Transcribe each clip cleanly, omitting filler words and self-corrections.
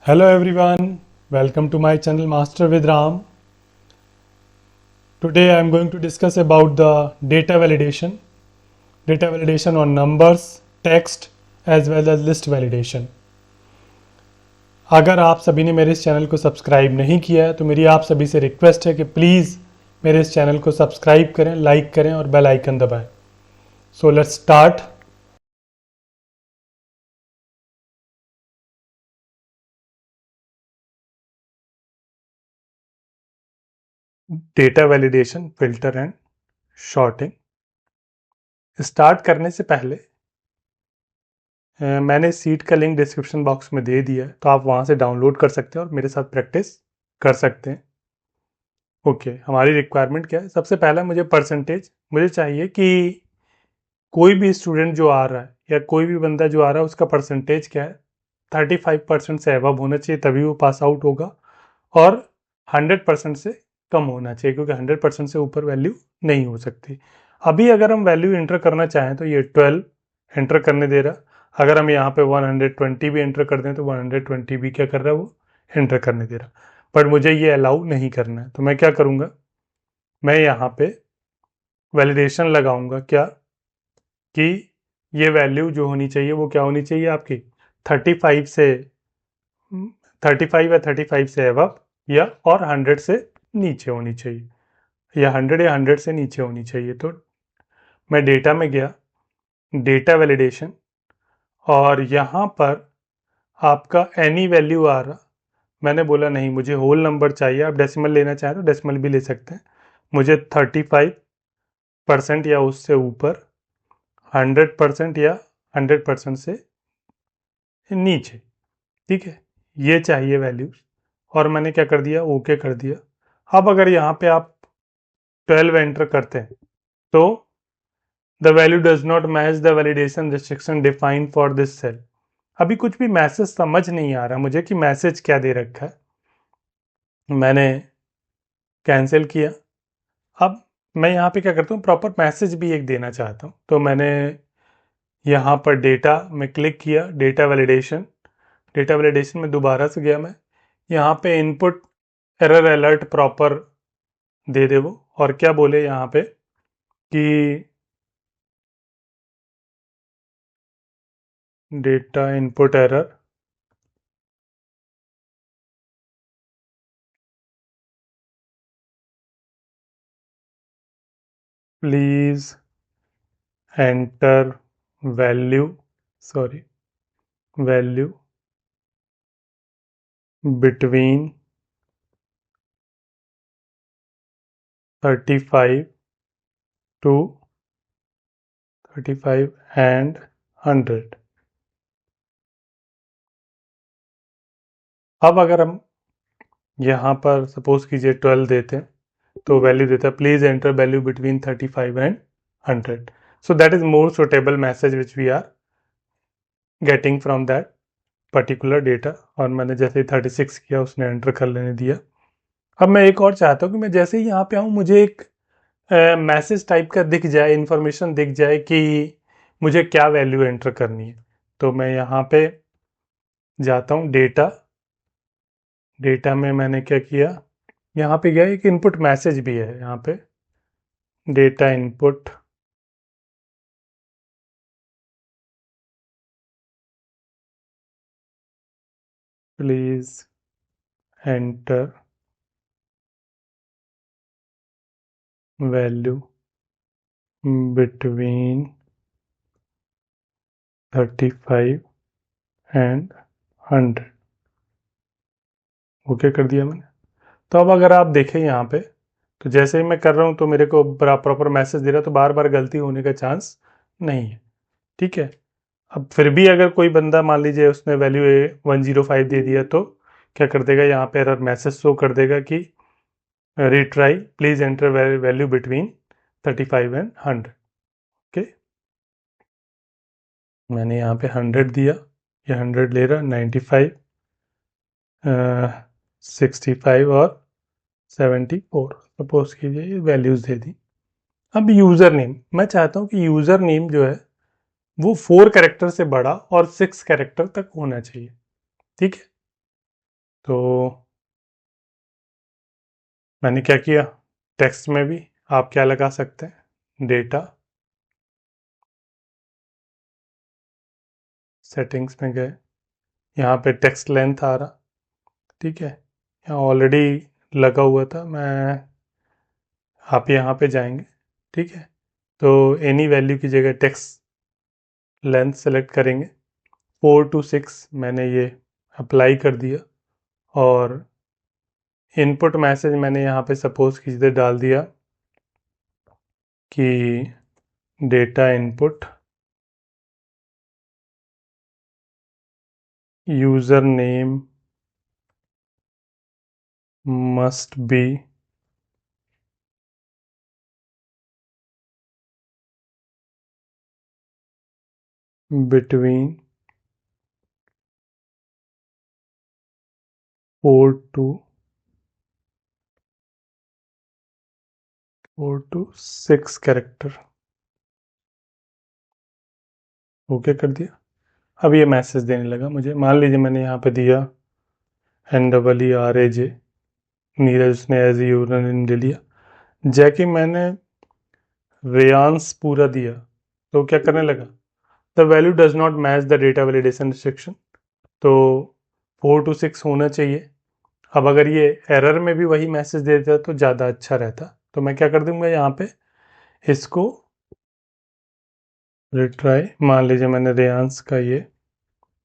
Hello everyone, welcome to my channel Master with Ram. Today I am going to discuss about the data validation on numbers, text as well as list validation. अगर आप सभी ने मेरे इस channel को subscribe नहीं किया है तो मेरी आप सभी से रिक्वेस्ट है कि प्लीज़ मेरे इस चैनल को सब्सक्राइब करें, लाइक करें और बेल आइकन दबाएं. So let's start. Data validation, filter and sorting. Start करने से पहले मैंने सीट का लिंक डिस्क्रिप्शन बॉक्स में दे दिया है, तो आप वहाँ से डाउनलोड कर सकते हैं और मेरे साथ प्रैक्टिस कर सकते हैं. ओके, हमारी रिक्वायरमेंट क्या है? सबसे पहला मुझे चाहिए कि कोई भी स्टूडेंट जो आ रहा है या कोई भी बंदा जो आ रहा है उसका परसेंटेज क्या है. 35% से अबव होना चाहिए, तभी वो पास आउट होगा. और 100% से कम होना चाहिए, क्योंकि 100% से ऊपर वैल्यू नहीं हो सकती. अभी अगर हम वैल्यू एंटर करना चाहें तो ये 12 एंटर करने दे रहा. अगर हम यहाँ पे 120 भी एंटर कर दें तो 120 भी क्या कर रहा है, वो एंटर करने दे रहा. बट मुझे ये अलाउ नहीं करना है, तो मैं क्या करूँगा, मैं यहाँ पे वैलिडेशन लगाऊंगा क्या, कि ये वैल्यू जो होनी चाहिए वो क्या होनी चाहिए आपकी 35 से 35 या 35 से अबव, या और 100 से नीचे होनी चाहिए, या 100 से नीचे होनी चाहिए. तो मैं डेटा में गया, डेटा वैलिडेशन, और यहाँ पर आपका एनी वैल्यू आ रहा. मैंने बोला नहीं, मुझे होल नंबर चाहिए. आप डेसिमल लेना चाहें तो डेसिमल भी ले सकते हैं. मुझे 35% या उससे ऊपर, 100% या 100% से नीचे. ठीक है, ये चाहिए वैल्यूज. और मैंने क्या कर दिया, ओके कर दिया. अब अगर यहाँ पे आप 12 एंटर करते हैं तो the value does not match the validation restriction defined for this cell. अभी कुछ भी मैसेज समझ नहीं आ रहा मुझे कि मैसेज क्या दे रखा है. मैंने कैंसिल किया. अब मैं यहाँ पे क्या करता हूँ, प्रॉपर मैसेज भी एक देना चाहता हूँ. तो मैंने यहाँ पर डेटा में क्लिक किया, डेटा वैलिडेशन में दोबारा से गया. मैं यहाँ पे इनपुट एरर अलर्ट प्रॉपर दे दे वो, और क्या बोले यहाँ पे कि data input error please enter value between 35 to 35 and 100. अब अगर हम यहाँ पर सपोज कीजिए 12 देते हैं, तो वैल्यू देता है please enter value between 35 and 100. So that is more suitable message which we are getting from that particular data. और मैंने जैसे ही 36 किया, उसने एंटर कर लेने दिया. अब मैं एक और चाहता हूँ कि मैं जैसे ही यहाँ पे आऊँ मुझे एक मैसेज टाइप का दिख जाए, इंफॉर्मेशन दिख जाए कि मुझे क्या वैल्यू एंटर करनी है. तो मैं यहाँ पे जाता हूँ, डेटा में मैंने क्या किया, यहाँ पे गया, एक इनपुट मैसेज भी है यहाँ पे, data input please enter value between 35 and 100. Okay कर दिया मैंने. तो अब अगर आप देखें यहाँ पे, तो जैसे ही मैं कर रहा हूँ तो मेरे को प्रॉपर मैसेज दे रहा है, तो बार बार गलती होने का चांस नहीं है. ठीक है. अब फिर भी अगर कोई बंदा मान लीजिए उसने वैल्यू 105 दे दिया, तो क्या कर देगा, यहाँ पे एरर मैसेज शो कर देगा कि retry please enter value between 35 and 100. Okay, मैंने यहाँ पे 100 दिया, ये 100 ले रहा, 95, 65 और 74 सपोज कीजिए, ये वैल्यूज़ दे दी. अब यूज़र नेम, मैं चाहता हूँ कि यूज़र नेम जो है वो 4 कैरेक्टर से बड़ा और 6 कैरेक्टर तक होना चाहिए. ठीक है. तो मैंने क्या किया, टेक्स्ट में भी आप क्या लगा सकते हैं, डेटा, सेटिंग्स में गए, यहाँ पे टेक्स्ट लेंथ आ रहा, ठीक है, यहाँ ऑलरेडी लगा हुआ था, मैं आप यहाँ पे जाएंगे, ठीक है, तो एनी वैल्यू की जगह टेक्स्ट लेंथ सेलेक्ट करेंगे, 4 to 6 मैंने ये अप्लाई कर दिया, और इनपुट मैसेज मैंने यहाँ पे सपोज कीजिए डाल दिया कि data input user name must be between 4 to 6 character. Okay कर दिया। अब ये मैसेज देने लगा मुझे, मान लीजिए मैंने यहाँ पे दिया NEERAJ, नीरज, उसने एज यूजर नेम ले लिया, जैकि मैंने रेयांस पूरा दिया, तो क्या करने लगा, the value does not match the data validation restriction, तो 4 to 6 होना चाहिए। अब अगर ये एरर में भी वही मैसेज दे देता तो ज़्यादा अच्छा रहता, तो मैं क्या कर दूंगा यहाँ पे इसको रिट्राई, मान लीजिए मैंने रेयांस का ये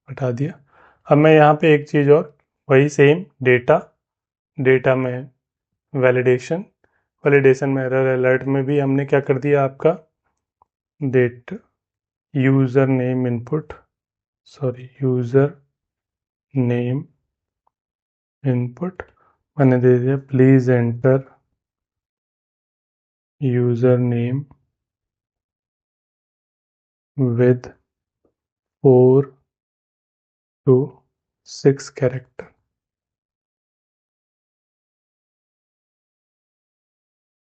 हटा दिया। अब मैं यहाँ पे एक चीज़ और, वही सेम डेटा, डेटा में वैलिडेशन, वैलिडेशन में एरर अलर्ट में भी हमने क्या कर दिया आपका date user name input, sorry user name input मैंने दे दिया, please enter user name with 4 to 6 character,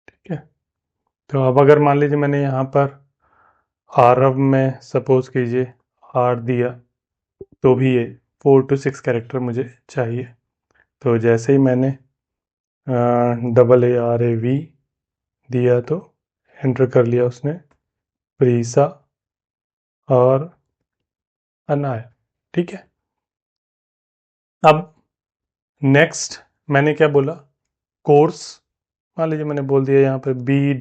ठीक है। तो अब अगर मान लीजिए मैंने यहाँ पर आरव में सपोज कीजिए आर दिया, तो भी ये 4 to 6 कैरेक्टर मुझे चाहिए। तो जैसे ही मैंने AARAV दिया तो एंटर कर लिया उसने, प्रीसा और अनाया, ठीक है। अब नेक्स्ट मैंने क्या बोला, कोर्स, मान लीजिए मैंने बोल दिया यहाँ पे B.B.A,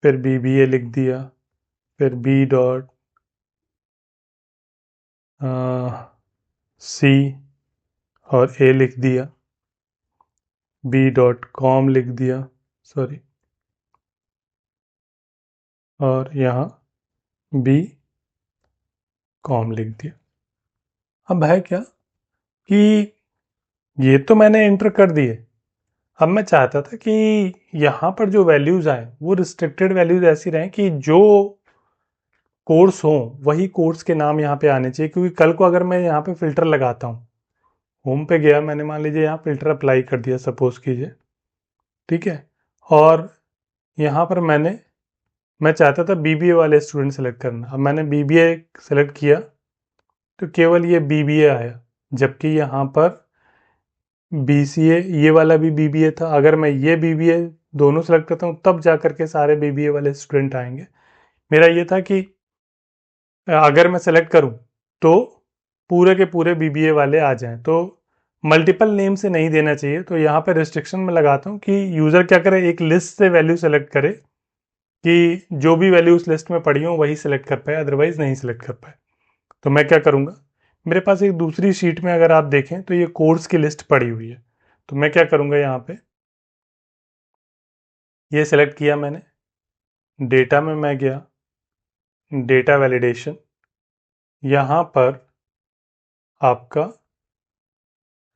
फिर BBA लिख दिया, फिर B.C और A लिख दिया, B.com लिख दिया, सॉरी, और यहाँ B.com लिख दिया। अब है क्या कि ये तो मैंने एंटर कर दिए, अब मैं चाहता था कि यहाँ पर जो वैल्यूज़ आए वो रिस्ट्रिक्टेड वैल्यूज़ ऐसी रहें कि जो कोर्स हो वही कोर्स के नाम यहाँ पे आने चाहिए, क्योंकि कल को अगर मैं यहाँ पे फ़िल्टर लगाता हूँ, होम पे गया मैंने, मान लीजिए यहाँ फ़िल्टर अप्लाई कर दिया सपोज कीजिए, ठीक है, और यहाँ पर मैं चाहता था BBA वाले स्टूडेंट सेलेक्ट करना, अब मैंने BBA सेलेक्ट किया तो केवल ये BBA आया, जबकि यहाँ पर BCA ये वाला भी BBA था। अगर मैं ये BBA दोनों सेलेक्ट करता हूँ तब जा करके सारे BBA वाले स्टूडेंट आएंगे। मेरा ये था कि अगर मैं सेलेक्ट करूँ तो पूरे के पूरे BBA वाले आ जाएं, तो मल्टीपल नेम से नहीं देना चाहिए। तो यहाँ पे रिस्ट्रिक्शन में लगाता हूँ कि यूज़र क्या करे, एक लिस्ट से वैल्यू सेलेक्ट करे कि जो भी वैल्यू उस लिस्ट में पड़ी हो वही सेलेक्ट कर पाए, अदरवाइज नहीं सेलेक्ट कर पाए। तो मैं क्या करूँगा, मेरे पास एक दूसरी शीट में अगर आप देखें तो ये कोर्स की लिस्ट पड़ी हुई है, तो मैं क्या करूँगा, यहाँ पे ये सेलेक्ट किया मैंने, डेटा में मैं गया, डेटा वैलिडेशन, यहाँ पर आपका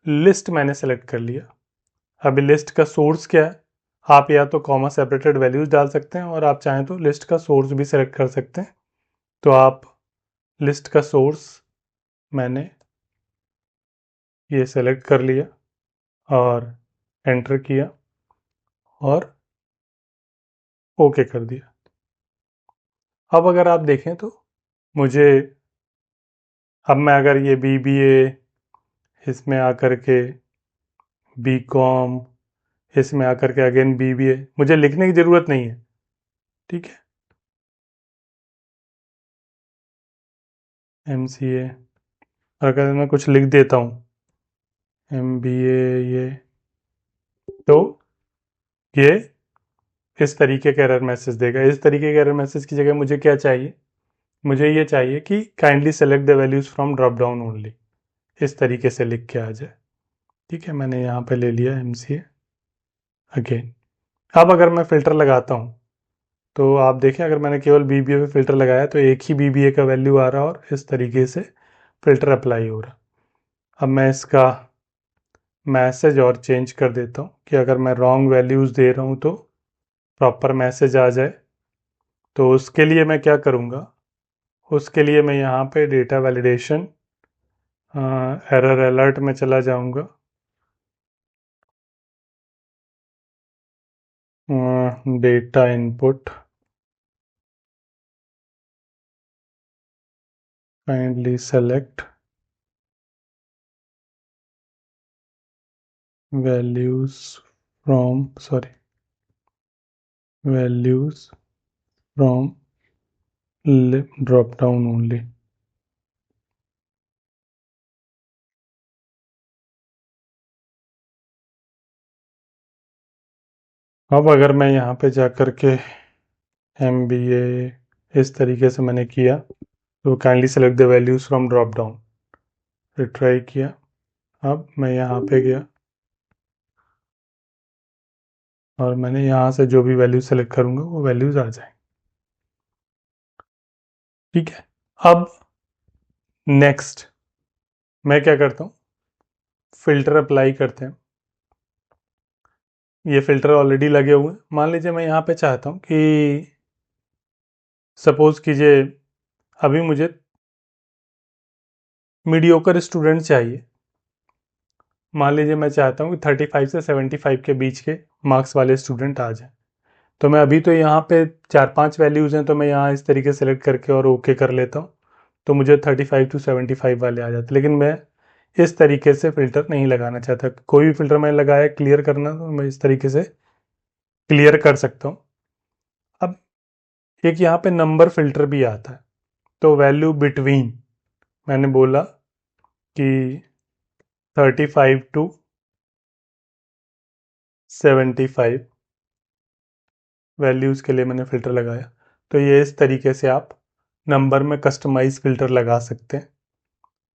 लिस्ट मैंने सेलेक्ट कर लिया। अभी लिस्ट का सोर्स क्या है, आप या तो कॉमा सेपरेटेड वैल्यूज डाल सकते हैं और आप चाहें तो लिस्ट का सोर्स भी सेलेक्ट कर सकते हैं। तो आप लिस्ट का सोर्स मैंने ये सेलेक्ट कर लिया और एंटर किया और ओके कर दिया। अब अगर आप देखें तो मुझे अब मैं अगर ये BBA, इसमें आकर के BCom, इसमें आकर के अगेन BBA, मुझे लिखने की ज़रूरत नहीं है, ठीक है। MCA, अगर मैं कुछ लिख देता हूँ MBA, ये तो ये इस तरीके का एरर मैसेज देगा। इस तरीके के एरर मैसेज की जगह मुझे क्या चाहिए, मुझे ये चाहिए कि kindly select the values from drop down only, इस तरीके से लिख के आ जाए, ठीक है। मैंने यहाँ पे ले लिया MCA अगेन। अब अगर मैं फ़िल्टर लगाता हूँ तो आप देखें, अगर मैंने केवल BBA पे फ़िल्टर लगाया तो एक ही BBA का वैल्यू आ रहा और इस तरीके से फ़िल्टर अप्लाई हो रहा। अब मैं इसका मैसेज और चेंज कर देता हूँ कि अगर मैं रॉन्ग वैल्यूज़ दे रहा हूँ तो प्रॉपर मैसेज आ जाए। तो उसके लिए मैं क्या करूँगा, उसके लिए मैं यहाँ पे डेटा वैलिडेशन एरर अलर्ट में चला जाऊँगा। Data input kindly select values from values from drop down only. अब अगर मैं यहाँ पे जा कर के MBA इस तरीके से मैंने किया तो kindly select the values from drop down, retry किया। अब मैं यहाँ पे गया और मैंने यहाँ से जो भी वैल्यू सेलेक्ट करूँगा वो वैल्यूज़ आ जाए, ठीक है। अब नेक्स्ट मैं क्या करता हूँ, फ़िल्टर अप्लाई करते हैं। ये फ़िल्टर ऑलरेडी लगे हुए हैं। मान लीजिए मैं यहाँ पे चाहता हूँ कि सपोज़ कीजिए अभी मुझे मीडियोकर स्टूडेंट चाहिए। मान लीजिए मैं चाहता हूँ कि 35 से 75 के बीच के मार्क्स वाले स्टूडेंट आ जाएं। तो मैं अभी तो यहाँ पे 4-5 वैल्यूज़ हैं, तो मैं यहाँ इस तरीके सेलेक्ट करके और ओके कर लेता हूँ, तो मुझे 35 to 75 वाले आ जाते। लेकिन मैं इस तरीके से फ़िल्टर नहीं लगाना चाहता। कोई भी फ़िल्टर मैंने लगाया क्लियर करना, तो मैं इस तरीके से क्लियर कर सकता हूँ। अब एक यहाँ पे नंबर फ़िल्टर भी आता है, तो वैल्यू बिटवीन मैंने बोला कि 35 to 75 वैल्यूज़ के लिए मैंने फ़िल्टर लगाया। तो ये इस तरीके से आप नंबर में कस्टमाइज़ फ़िल्टर लगा सकते हैं,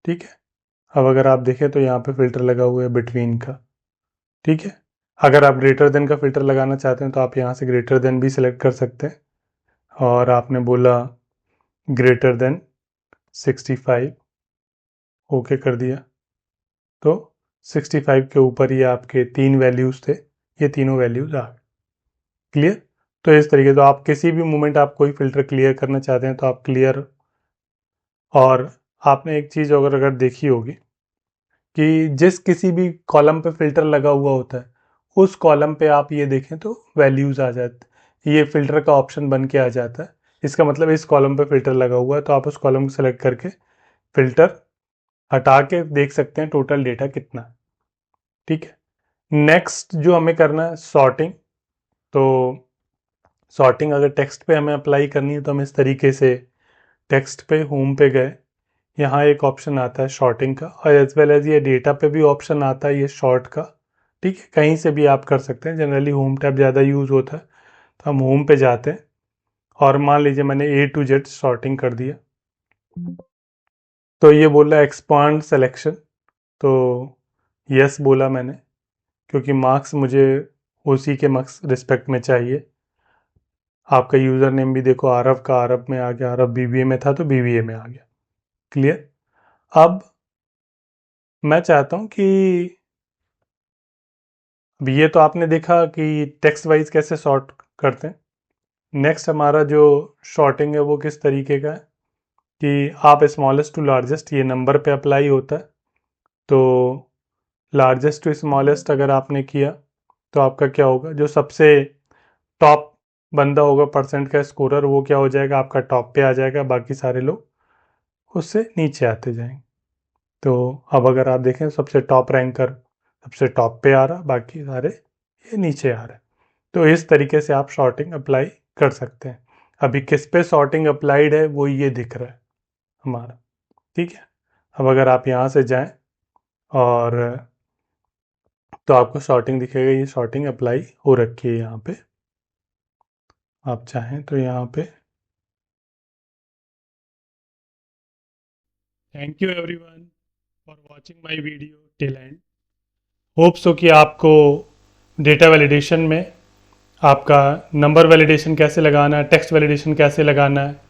ठीक है। अब अगर आप देखें तो यहाँ पे फ़िल्टर लगा हुआ है बिटवीन का, ठीक है। अगर आप ग्रेटर देन का फ़िल्टर लगाना चाहते हैं तो आप यहाँ से ग्रेटर देन भी सिलेक्ट कर सकते हैं, और आपने बोला ग्रेटर देन 65, ओके कर दिया। तो 65 के ऊपर ये आपके 3 वैल्यूज़ थे, ये तीनों वैल्यूज़ आ गए, क्लियर। तो इस तरीके, तो आप किसी भी मोमेंट आप कोई फ़िल्टर क्लियर करना चाहते हैं तो आप क्लियर। और आपने एक चीज़ अगर देखी होगी कि जिस किसी भी कॉलम पे फ़िल्टर लगा हुआ होता है, उस कॉलम पे आप ये देखें तो वैल्यूज़ आ जाते, ये फ़िल्टर का ऑप्शन बन के आ जाता है। इसका मतलब इस कॉलम पे फ़िल्टर लगा हुआ है, तो आप उस कॉलम को सेलेक्ट करके फ़िल्टर हटा के देख सकते हैं टोटल डेटा कितना है, ठीक है। नेक्स्ट जो हमें करना है सॉर्टिंग। तो सॉर्टिंग अगर टेक्स्ट पे हमें अप्लाई करनी है तो हम इस तरीके से टेक्स्ट पे होम पे गए, यहाँ एक ऑप्शन आता है शॉर्टिंग का, और एज वेल एज ये डेटा पे भी ऑप्शन आता है ये शॉर्ट का, ठीक है। कहीं से भी आप कर सकते हैं, जनरली होम टैब ज़्यादा यूज़ होता है, तो हम होम पे जाते हैं और मान लीजिए मैंने A to Z शॉर्टिंग कर दिया। तो ये बोला एक्सपांड सिलेक्शन, तो यस बोला मैंने, क्योंकि मार्क्स मुझे उसी के मार्क्स रिस्पेक्ट में चाहिए। आपका यूज़र नेम भी देखो आरव का आरव में आ गया, आरव BBA में था तो BBA में आ गया, क्लियर। अब मैं चाहता हूँ कि अब ये तो आपने देखा कि टेक्स्ट वाइज कैसे सॉर्ट करते हैं। नेक्स्ट हमारा जो शॉर्टिंग है वो किस तरीके का है कि आप स्मॉलेस्ट टू लार्जेस्ट, ये नंबर पे अप्लाई होता है। तो लार्जेस्ट टू स्मॉलेस्ट अगर आपने किया तो आपका क्या होगा, जो सबसे टॉप बंदा होगा परसेंट का स्कोरर, वो क्या हो जाएगा, आपका टॉप पे आ जाएगा, बाकी सारे लोग उससे नीचे आते जाएंगे। तो अब अगर आप देखें सबसे टॉप रैंकर सबसे टॉप पे आ रहा, बाकी सारे ये नीचे आ रहे हैं। तो इस तरीके से आप सॉर्टिंग अप्लाई कर सकते हैं। अभी किस पे सॉर्टिंग अप्लाइड है वो ये दिख रहा है हमारा, ठीक है। अब अगर आप यहाँ से जाएं और तो आपको सॉर्टिंग दिखेगा, ये सॉर्टिंग अप्लाई हो रखी है यहाँ पे। आप चाहें तो यहाँ पे। Thank you everyone for watching my video till and. Hope so कि आपको डेटा वैलिडेशन में आपका नंबर वैलिडेशन कैसे लगाना है, टेक्स्ट वैलिडेशन कैसे लगाना है,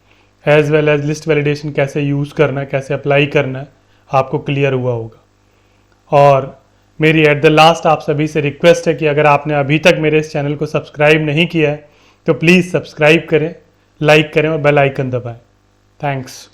as well as list validation कैसे यूज़ करना है, कैसे अप्लाई करना है, आपको क्लियर हुआ होगा। और मेरी एट द लास्ट आप सभी से रिक्वेस्ट है कि अगर आपने अभी तक मेरे इस चैनल को सब्सक्राइब नहीं किया है तो प्लीज़ सब्सक्राइब करें, लाइक करें और बेल आइकन दबाएं। थैंक्स।